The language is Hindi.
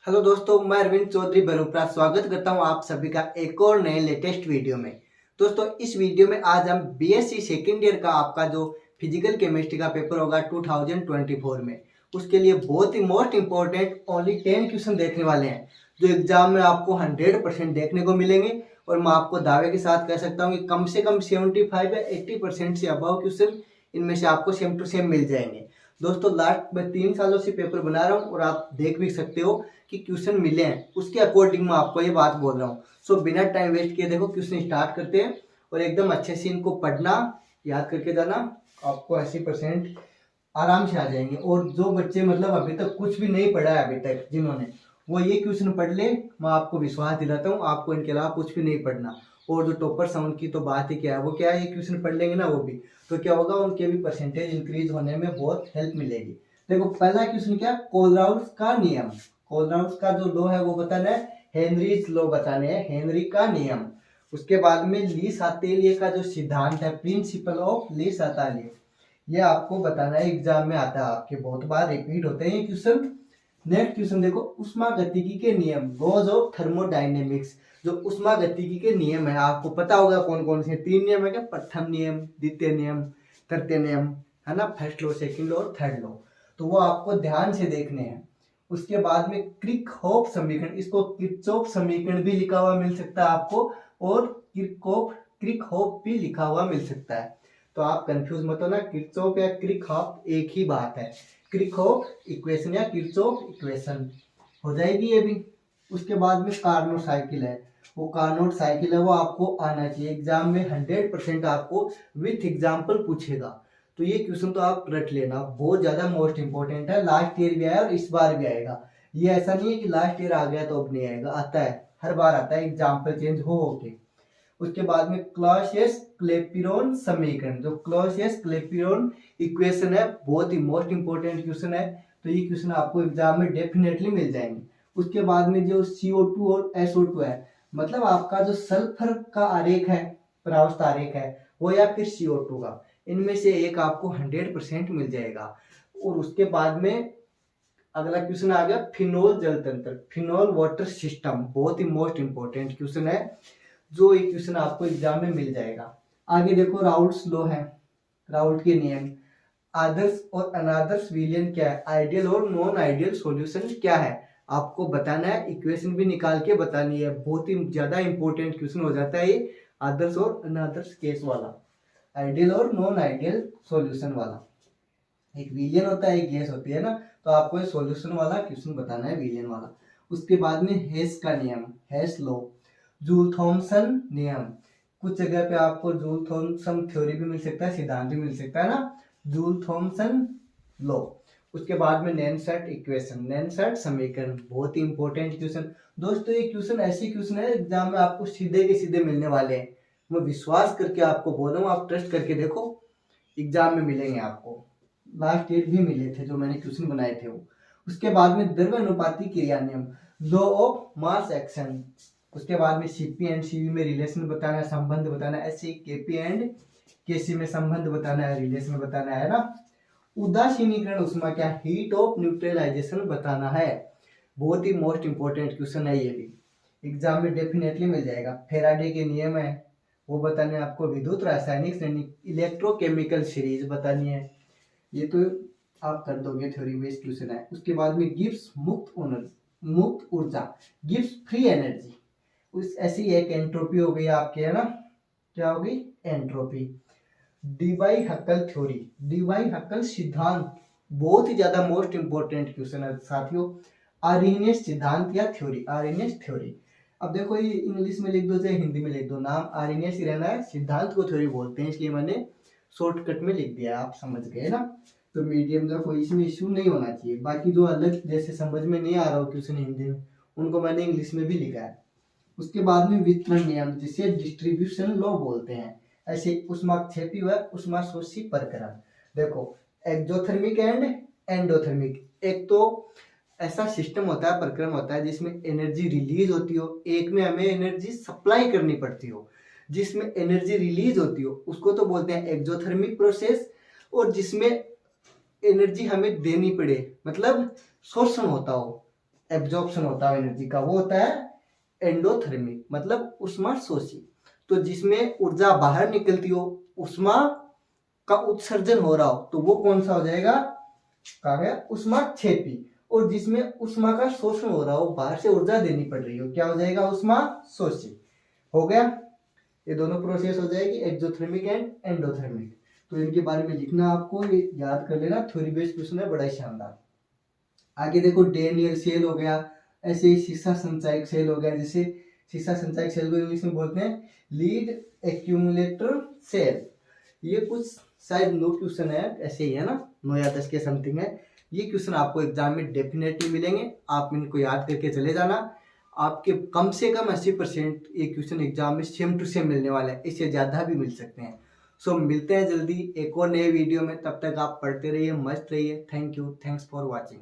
हेलो दोस्तों, मैं अरविंद चौधरी बरूपरा स्वागत करता हूं आप सभी का एक और नए लेटेस्ट वीडियो में। दोस्तों, इस वीडियो में आज हम बीएससी सेकेंड ईयर का आपका जो फिजिकल केमिस्ट्री का पेपर होगा 2024 में, उसके लिए बहुत ही मोस्ट इंपॉर्टेंट ओनली 10 क्वेश्चन देखने वाले हैं जो एग्जाम में आपको 100% देखने को मिलेंगे। और मैं आपको दावे के साथ कह सकता हूँ कि कम से कम 75 या 80% से अबव क्वेश्चन इनमें से आपको सेम टू सेम मिल जाएंगे। दोस्तों, लास्ट में 3 सालों से पेपर बना रहा हूँ और आप देख भी सकते हो कि क्वेश्चन मिले हैं, उसके अकॉर्डिंग मैं आपको ये बात बोल रहा हूँ। सो बिना टाइम वेस्ट किए देखो क्वेश्चन स्टार्ट करते हैं और एकदम अच्छे से इनको पढ़ना, याद करके जाना, आपको 80% आराम से आ जाएंगे। और जो बच्चे मतलब अभी तक कुछ भी नहीं पढ़ा है अभी तक जिन्होंने, वो ये क्वेश्चन पढ़ ले, मैं आपको विश्वास दिलाता हूँ आपको इनके अलावा कुछ भी नहीं पढ़ना। और जो टॉपर साउंड की तो बात ही क्या है, वो क्या है, ये क्वेश्चन पढ़ लेंगे ना वो भी, तो क्या होगा, उनके भी परसेंटेज इंक्रीज होने में बहुत हेल्प मिलेगी। देखो पहला क्वेश्चन क्या, कोलराउस का नियम। कोलराउस का जो लॉ है वो बताना है, हेनरीज लॉ बताने हैं, हेनरी का नियम। उसके बाद में ली सातेलिए का जो सिद्धांत है, प्रिंसिपल ऑफ ली सातेलिए, ये आपको बताना है, एग्जाम में आता है आपके, बहुत बार रिपीट होते हैं ये क्वेश्चन। नेक्स्ट क्वेश्चन देखो, उष्मागतिकी के नियम, लॉज ऑफ थर्मोडायनेमिक्स। जो उष्मागतिकी के नियम है आपको पता होगा कौन कौन से, 3 नियम है क्या, प्रथम नियम, द्वितीय नियम, तृतीय नियम, है ना, फर्स्ट लॉ, सेकंड लॉ और थर्ड लॉ, तो वो आपको ध्यान से देखने हैं। उसके बाद में क्रिकहोफ समीकरण, इसको किरचॉफ समीकरण भी लिखा हुआ मिल सकता है आपको, और क्रिकहोफ भी लिखा हुआ मिल सकता है, तो आप कंफ्यूज मत होना, किरचॉफ या क्रिकहोफ एक ही बात है। क्रिकहोफ इक्वेशन या किरचॉफ इक्वेशन हो जाएगी ये भी। उसके बाद में कार्नोट साइकिल है, वो कार्नोट साइकिल है वो आपको आना चाहिए, एग्जाम में 100% आपको विथ एग्जाम्पल पूछेगा, तो ये क्वेश्चन तो आप रट लेना, बहुत ज्यादा मोस्ट इंपॉर्टेंट है, लास्ट ईयर भी आया और इस बार भी आएगा। ये ऐसा नहीं है कि लास्ट ईयर आ गया तो अब नहीं आएगा, आता है, हर बार आता है, एग्जाम्पल चेंज हो के। उसके बाद में क्लॉसियस क्लेपिरॉन समीकरण, जो क्लॉसियस क्लेपिरॉन इक्वेशन है, बहुत ही मोस्ट इंपॉर्टेंट क्वेश्चन है, तो ये क्वेश्चन आपको एग्जाम में डेफिनेटली मिल जाएंगे। उसके बाद में जो CO2 और SO2 है, मतलब आपका जो सल्फर का आरेख है, परावस्था आरेख है वो, या फिर CO2 का, इनमें से एक आपको 100% मिल जाएगा। और उसके बाद में अगला क्वेश्चन आ गया फिनोल जल तंत्र, फिनोल वाटर सिस्टम, बहुत ही मोस्ट इंपॉर्टेंट क्वेश्चन है, जो एक क्वेश्चन आपको एग्जाम में मिल जाएगा। आगे देखो राउल्ट्स लॉ है, राउल्ट के नियम, आदर्श और अनादर्श विलयन क्या है, आइडियल और नॉन आइडियल सॉल्यूशन क्या है, आपको बताना है, इक्वेशन भी निकाल के बतानी है, बहुत ही ज्यादा इंपॉर्टेंट क्वेश्चन हो जाता है ये, आदर्श और अनादर्श केस वाला, आइडियल और नॉन आइडियल सॉल्यूशन वाला। एक विलियन होता है, एक गैस होती है ना, तो आपको ये सॉल्यूशन वाला क्वेश्चन बताना है, विलियन वाला। उसके बाद में हेस का नियम, हेस लॉ, जूल थॉमसन नियम, कुछ जगह पे आपको जूल थॉमसन थ्योरी भी मिल सकता है, सिद्धांत भी मिल सकता है ना, जूल थॉमसन लॉ। उसके बाद में नैनसेट इक्वेशन, नैनसेट समीकरण, बहुत ही इंपॉर्टेंट क्वेश्चन। दोस्तों, ये क्वेश्चन ऐसे क्वेश्चन है एग्जाम में आपको सीधे के सीधे मिलने वाले हैं, मैं विश्वास करके आपको बोल रहा हूँ, आप ट्रस्ट करके देखो, एग्जाम में मिलेंगे आपको, लास्ट ईयर भी मिले थे जो मैंने क्वेश्चन बनाए थे वो। उसके बाद में द्रव्यानुपाती क्रिया नियम, लॉ ऑफ मास एक्शन। उसके बाद में सीपी एंड सीवी में रिलेशन बताना है, संबंध बताना है, ऐसे केपी एंड केसी में संबंध बताना है, रिलेशन बताना है ना। उदासीनीकरण उष्मा क्या, हीट ऑफ न्यूट्रलाइजेशन बताना है, बहुत ही मोस्ट इंपॉर्टेंट क्वेश्चन है ये भी, एग्जाम में डेफिनेटली मिल जाएगा। फेराडे के नियम है वो बताने हैं आपको, विद्युत रासायनिक श्रेणी, इलेक्ट्रोकेमिकल सीरीज बतानी है, ये तो आप कर दोगे, थ्योरी बेस्ड क्वेश्चन है। उसके बाद में गिब्स मुक्त ऊर्जा, गिब्स फ्री एनर्जी, उस ऐसी एक एंट्रोपी हो गई आपके, है ना, क्या हो गई, एंट्रोपी। डीवाई हक्कल थ्योरी, डीवाई हक्कल सिद्धांत, बहुत ही ज्यादा मोस्ट इंपॉर्टेंट क्वेश्चन है साथियों, आर्यनियस सिद्धांत या थ्योरी, आर्यनियस थ्योरी। अब देखो ये इंग्लिश में लिख दो चाहे हिंदी में लिख दो, नाम आर्यनियस ही रहना है, सिद्धांत को थ्योरी बोलते हैं, इसलिए मैंने शॉर्टकट में लिख दिया, आप समझ गए ना, तो मीडियम का कोई इसमें इश्यू नहीं होना चाहिए। बाकी जो अलग जैसे समझ में नहीं आ रहा हो क्वेश्चन हिंदी में, उनको मैंने इंग्लिश में भी लिखा है। उसके बाद में वितरण नियम, जिसे डिस्ट्रीब्यूशन लॉ बोलते हैं, ऐसे उष्माक्षेपी व उष्माशोषी प्रकरण। देखो एक्सोथर्मिक एंड एंडोथर्मिक, एक तो ऐसा सिस्टम होता है, प्रक्रम होता है जिसमें एनर्जी रिलीज होती हो, एक में हमें एनर्जी सप्लाई करनी पड़ती हो, जिसमें एनर्जी रिलीज होती हो उसको तो बोलते हैं एक्सोथर्मिक प्रोसेस, और जिसमें एनर्जी हमें देनी पड़े, मतलब शोषण होता हो, एब्जॉर्प्शन होता है एनर्जी का, वो होता है एंडोथर्मिक, मतलब उष्मा शोषी। तो जिसमें ऊर्जा बाहर निकलती हो, उष्मा का उत्सर्जन हो रहा हो, तो वो कौन सा हो जाएगा, कहा गया उष्माक्षेपी। और जिसमें उष्मा का शोषण हो रहा हो, बाहर से ऊर्जा देनी पड़ रही हो, क्या हो जाएगा, उष्मा शोषी। हो गया, ये दोनों प्रोसेस हो जाएगी, एक्सोथर्मिक एंड एंडोथर्मिक। तो इनके बारे में लिखना, आपको ये याद कर लेना, थ्योरी बेस्ड क्वेश्चन है, बड़ा ही शानदार। आगे देखो, डेनियल सेल हो गया, ऐसे ही शीशा संचायक सेल हो गया, जैसे शीशा संचायक सेल को इंग्लिश में बोलते हैं लीड एक्यूमुलेटर सेल। ये कुछ शायद 9 क्वेश्चन है, ऐसे ही है ना, 9 या 10 के समथिंग है। ये क्वेश्चन आपको एग्जाम में डेफिनेटली मिलेंगे, आप इनको याद करके चले जाना। आपके कम से कम 80% ये क्वेश्चन एग्जाम में सेम टू सेम मिलने वाले हैं, इससे ज़्यादा भी मिल सकते हैं। सो मिलते हैं जल्दी एक और नए वीडियो में, तब तक आप पढ़ते रहिए, मस्त रहिए। Thank you, thanks for watching.